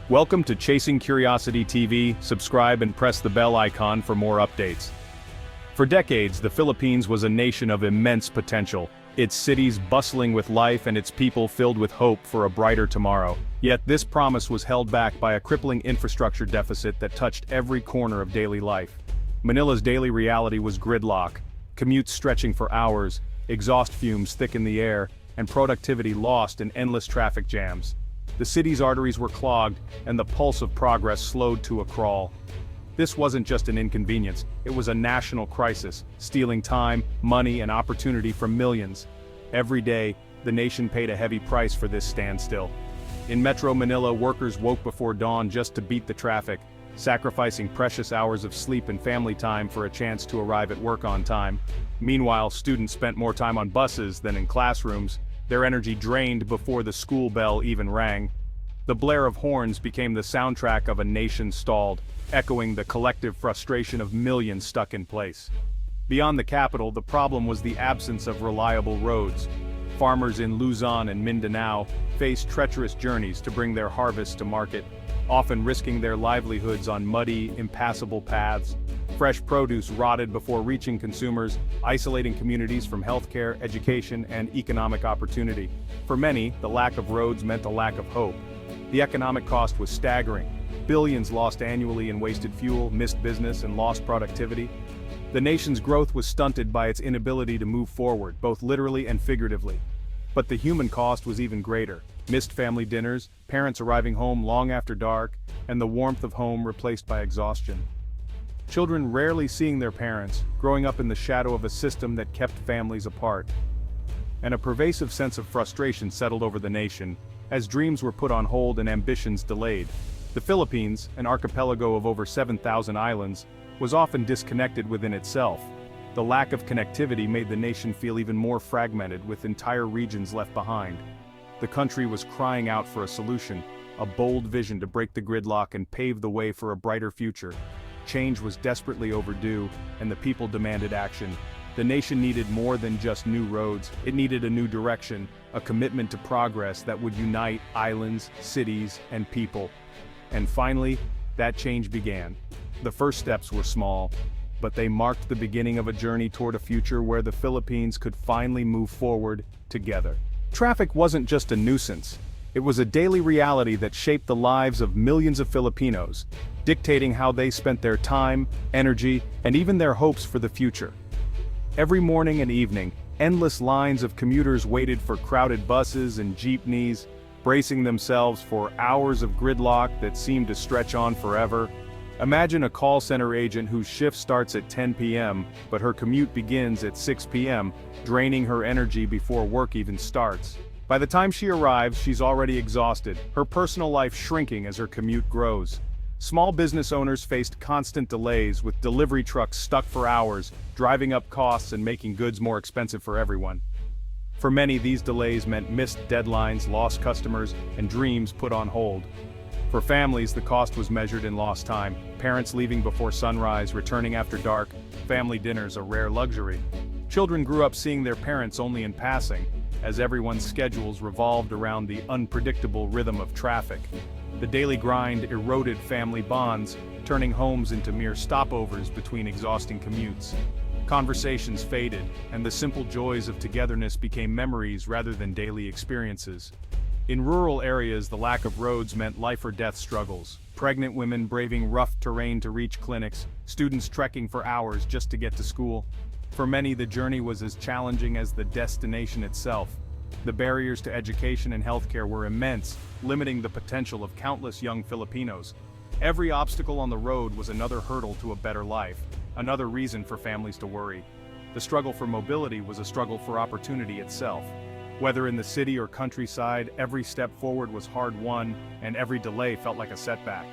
Welcome to Chasing Curiosity TV. Subscribe and press the bell icon for more updates. For decades, the Philippines was a nation of immense potential, its cities bustling with life and its people filled with hope for a brighter tomorrow. Yet this promise was held back by a crippling infrastructure deficit that touched every corner of daily life. Manila's daily reality was gridlock, commutes stretching for hours, exhaust fumes thick in the air, and productivity lost in endless traffic jams. The city's arteries were clogged, and the pulse of progress slowed to a crawl. This wasn't just an inconvenience, it was a national crisis, stealing time, money, and opportunity from millions. Every day, the nation paid a heavy price for this standstill. In Metro Manila, workers woke before dawn just to beat the traffic, sacrificing precious hours of sleep and family time for a chance to arrive at work on time. Meanwhile, students spent more time on buses than in classrooms, their energy drained before the school bell even rang. The blare of horns became the soundtrack of a nation stalled, echoing the collective frustration of millions stuck in place. Beyond the capital, the problem was the absence of reliable roads. Farmers in Luzon and Mindanao faced treacherous journeys to bring their harvests to market, often risking their livelihoods on muddy, impassable paths. Fresh produce rotted before reaching consumers, isolating communities from healthcare, education, and economic opportunity. For many, the lack of roads meant a lack of hope. The economic cost was staggering. Billions lost annually in wasted fuel, missed business, and lost productivity. The nation's growth was stunted by its inability to move forward, both literally and figuratively. But the human cost was even greater. Missed family dinners, parents arriving home long after dark, and the warmth of home replaced by exhaustion. Children rarely seeing their parents, growing up in the shadow of a system that kept families apart. And a pervasive sense of frustration settled over the nation, as dreams were put on hold and ambitions delayed. The Philippines, an archipelago of over 7,000 islands, was often disconnected within itself. The lack of connectivity made the nation feel even more fragmented, with entire regions left behind. The country was crying out for a solution, a bold vision to break the gridlock and pave the way for a brighter future. Change was desperately overdue, and the people demanded action. The nation needed more than just new roads, it needed a new direction, a commitment to progress that would unite islands, cities, and people. And finally, that change began. The first steps were small, but they marked the beginning of a journey toward a future where the Philippines could finally move forward together. Traffic wasn't just a nuisance. It was a daily reality that shaped the lives of millions of Filipinos, dictating how they spent their time, energy, and even their hopes for the future. Every morning and evening, endless lines of commuters waited for crowded buses and jeepneys, bracing themselves for hours of gridlock that seemed to stretch on forever. Imagine a call center agent whose shift starts at 10 p.m., but her commute begins at 6 p.m., draining her energy before work even starts. By the time she arrives, she's already exhausted, her personal life shrinking as her commute grows. Small business owners faced constant delays, with delivery trucks stuck for hours, driving up costs and making goods more expensive for everyone. For many, these delays meant missed deadlines, lost customers, and dreams put on hold. For families, the cost was measured in lost time. Parents leaving before sunrise, returning after dark, family dinners a rare luxury. Children grew up seeing their parents only in passing, as everyone's schedules revolved around the unpredictable rhythm of traffic. The daily grind eroded family bonds, turning homes into mere stopovers between exhausting commutes. Conversations faded, and the simple joys of togetherness became memories rather than daily experiences. In rural areas, the lack of roads meant life-or-death struggles. Pregnant women braving rough terrain to reach clinics, students trekking for hours just to get to school. For many, the journey was as challenging as the destination itself. The barriers to education and healthcare were immense, limiting the potential of countless young Filipinos. Every obstacle on the road was another hurdle to a better life, another reason for families to worry. The struggle for mobility was a struggle for opportunity itself. Whether in the city or countryside, every step forward was hard-won, and every delay felt like a setback.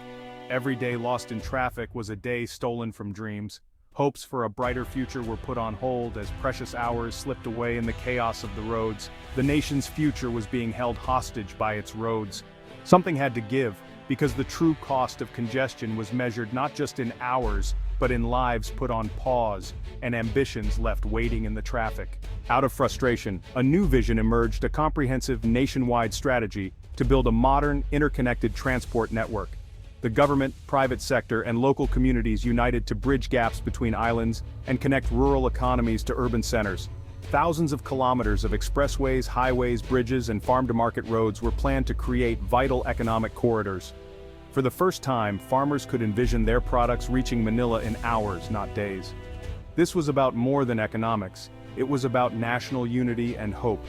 Every day lost in traffic was a day stolen from dreams. Hopes for a brighter future were put on hold as precious hours slipped away in the chaos of the roads. The nation's future was being held hostage by its roads. Something had to give, because the true cost of congestion was measured not just in hours, but in lives put on pause, and ambitions left waiting in the traffic. Out of frustration, a new vision emerged, a comprehensive nationwide strategy to build a modern, interconnected transport network. The government, private sector, and local communities united to bridge gaps between islands and connect rural economies to urban centers. Thousands of kilometers of expressways, highways, bridges, and farm-to-market roads were planned to create vital economic corridors. For the first time, farmers could envision their products reaching Manila in hours, not days. This was about more than economics. It was about national unity and hope.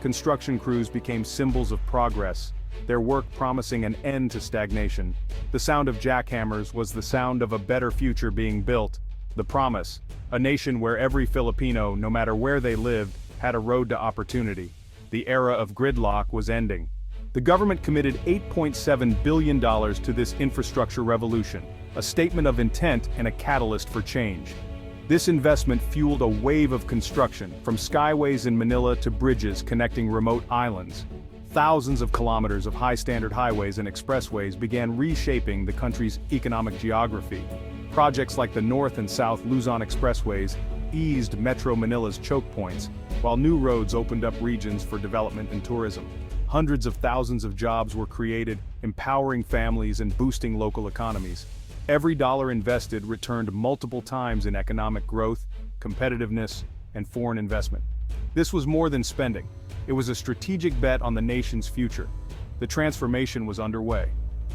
Construction crews became symbols of progress, their work promising an end to stagnation. The sound of jackhammers was the sound of a better future being built. The promise, a nation where every Filipino, no matter where they lived, had a road to opportunity. The era of gridlock was ending. The government committed $8.7 billion to this infrastructure revolution, a statement of intent and a catalyst for change. This investment fueled a wave of construction, from skyways in Manila to bridges connecting remote islands. Thousands of kilometers of high-standard highways and expressways began reshaping the country's economic geography. Projects like the North and South Luzon expressways eased Metro Manila's choke points, while new roads opened up regions for development and tourism. Hundreds of thousands of jobs were created, empowering families and boosting local economies. Every dollar invested returned multiple times in economic growth, competitiveness, and foreign investment. This was more than spending. It was a strategic bet on the nation's future. The transformation was underway.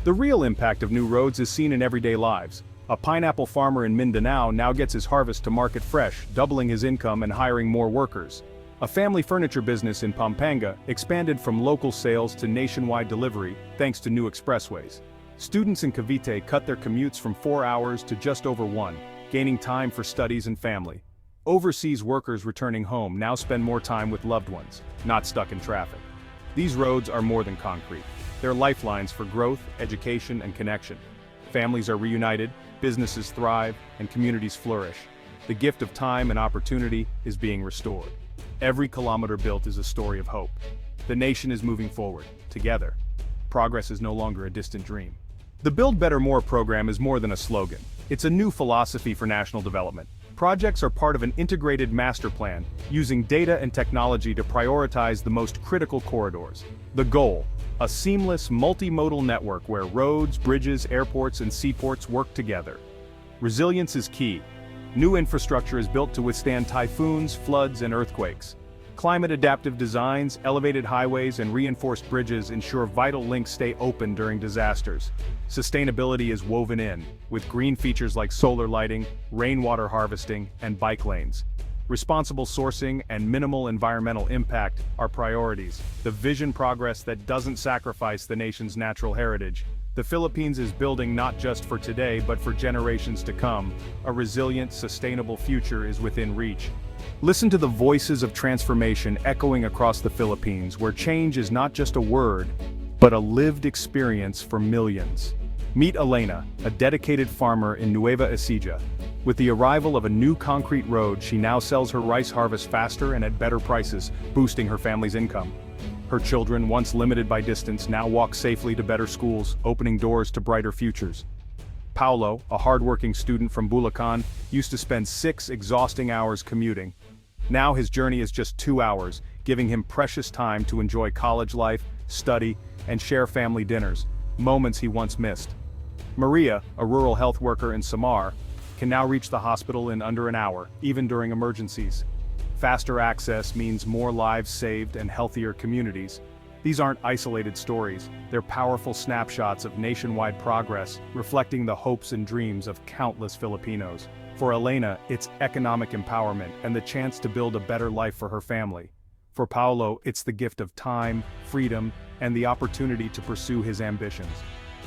The real impact of new roads is seen in everyday lives. A pineapple farmer in Mindanao now gets his harvest to market fresh, doubling his income and hiring more workers. A family furniture business in Pampanga expanded from local sales to nationwide delivery thanks to new expressways. Students in Cavite cut their commutes from 4 hours to just over 1, gaining time for studies and family. Overseas workers returning home now spend more time with loved ones, not stuck in traffic. These roads are more than concrete. They're lifelines for growth, education, and connection. Families are reunited, businesses thrive, and communities flourish. The gift of time and opportunity is being restored. Every kilometer built is a story of hope. The nation is moving forward, together. Progress is no longer a distant dream. The Build Better More program is more than a slogan. It's a new philosophy for national development. Projects are part of an integrated master plan, using data and technology to prioritize the most critical corridors. The goal: a seamless, multimodal network where roads, bridges, airports, and seaports work together. Resilience is key. New infrastructure is built to withstand typhoons, floods, and earthquakes. Climate-adaptive designs, elevated highways, and reinforced bridges ensure vital links stay open during disasters. Sustainability is woven in, with green features like solar lighting, rainwater harvesting, and bike lanes. Responsible sourcing and minimal environmental impact are priorities. The vision progress that doesn't sacrifice the nation's natural heritage. The Philippines is building not just for today but for generations to come. A resilient, sustainable future is within reach. Listen to the voices of transformation echoing across the Philippines, where change is not just a word, but a lived experience for millions. Meet Elena, a dedicated farmer in Nueva Ecija. With the arrival of a new concrete road, she now sells her rice harvest faster and at better prices, boosting her family's income. Her children, once limited by distance, now walk safely to better schools, opening doors to brighter futures. Paulo, a hardworking student from Bulacan, used to spend 6 exhausting hours commuting. Now his journey is just 2 hours, giving him precious time to enjoy college life, study, and share family dinners, moments he once missed. Maria, a rural health worker in Samar, can now reach the hospital in under an hour, even during emergencies. Faster access means more lives saved and healthier communities. These aren't isolated stories, they're powerful snapshots of nationwide progress, reflecting the hopes and dreams of countless Filipinos. For Elena, it's economic empowerment and the chance to build a better life for her family. For Paulo, it's the gift of time, freedom, and the opportunity to pursue his ambitions.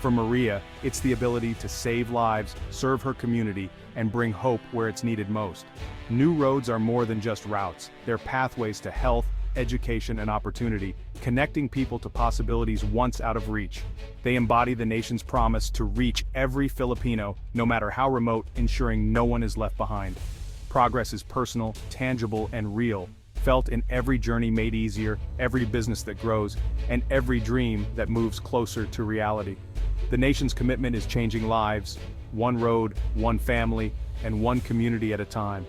For Maria, it's the ability to save lives, serve her community, and bring hope where it's needed most. New roads are more than just routes, they're pathways to health, education, and opportunity, connecting people to possibilities once out of reach. They embody the nation's promise to reach every Filipino, no matter how remote, ensuring no one is left behind. Progress is personal, tangible, and real, felt in every journey made easier, every business that grows, and every dream that moves closer to reality. The nation's commitment is changing lives, one road, one family, and one community at a time.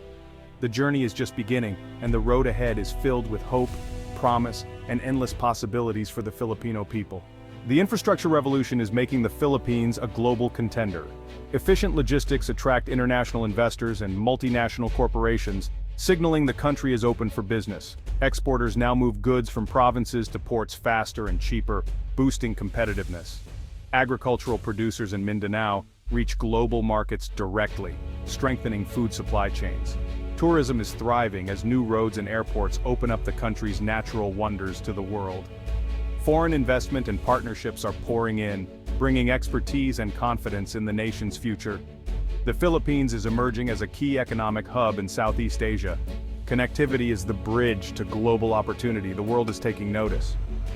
The journey is just beginning, and the road ahead is filled with hope, promise, and endless possibilities for the Filipino people. The infrastructure revolution is making the Philippines a global contender. Efficient logistics attract international investors and multinational corporations, signaling the country is open for business. Exporters now move goods from provinces to ports faster and cheaper, boosting competitiveness. Agricultural producers in Mindanao reach global markets directly, strengthening food supply chains. Tourism is thriving as new roads and airports open up the country's natural wonders to the world. Foreign investment and partnerships are pouring in, bringing expertise and confidence in the nation's future. The Philippines is emerging as a key economic hub in Southeast Asia. Connectivity is the bridge to global opportunity. The world is taking notice.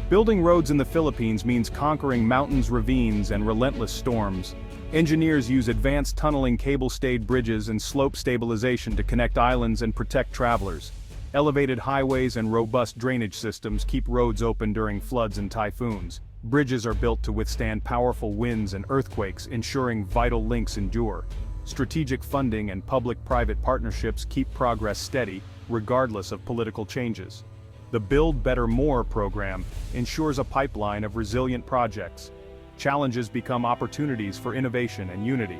Building roads in the Philippines means conquering mountains, ravines, and relentless storms. Engineers use advanced tunneling, cable-stayed bridges, and slope stabilization to connect islands and protect travelers. Elevated highways and robust drainage systems keep roads open during floods and typhoons. Bridges are built to withstand powerful winds and earthquakes, ensuring vital links endure. Strategic funding and public-private partnerships keep progress steady, regardless of political changes. The Build Better More program ensures a pipeline of resilient projects. Challenges become opportunities for innovation and unity.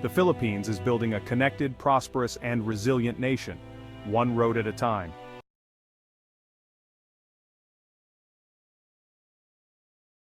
The Philippines is building a connected, prosperous, and resilient nation, one road at a time.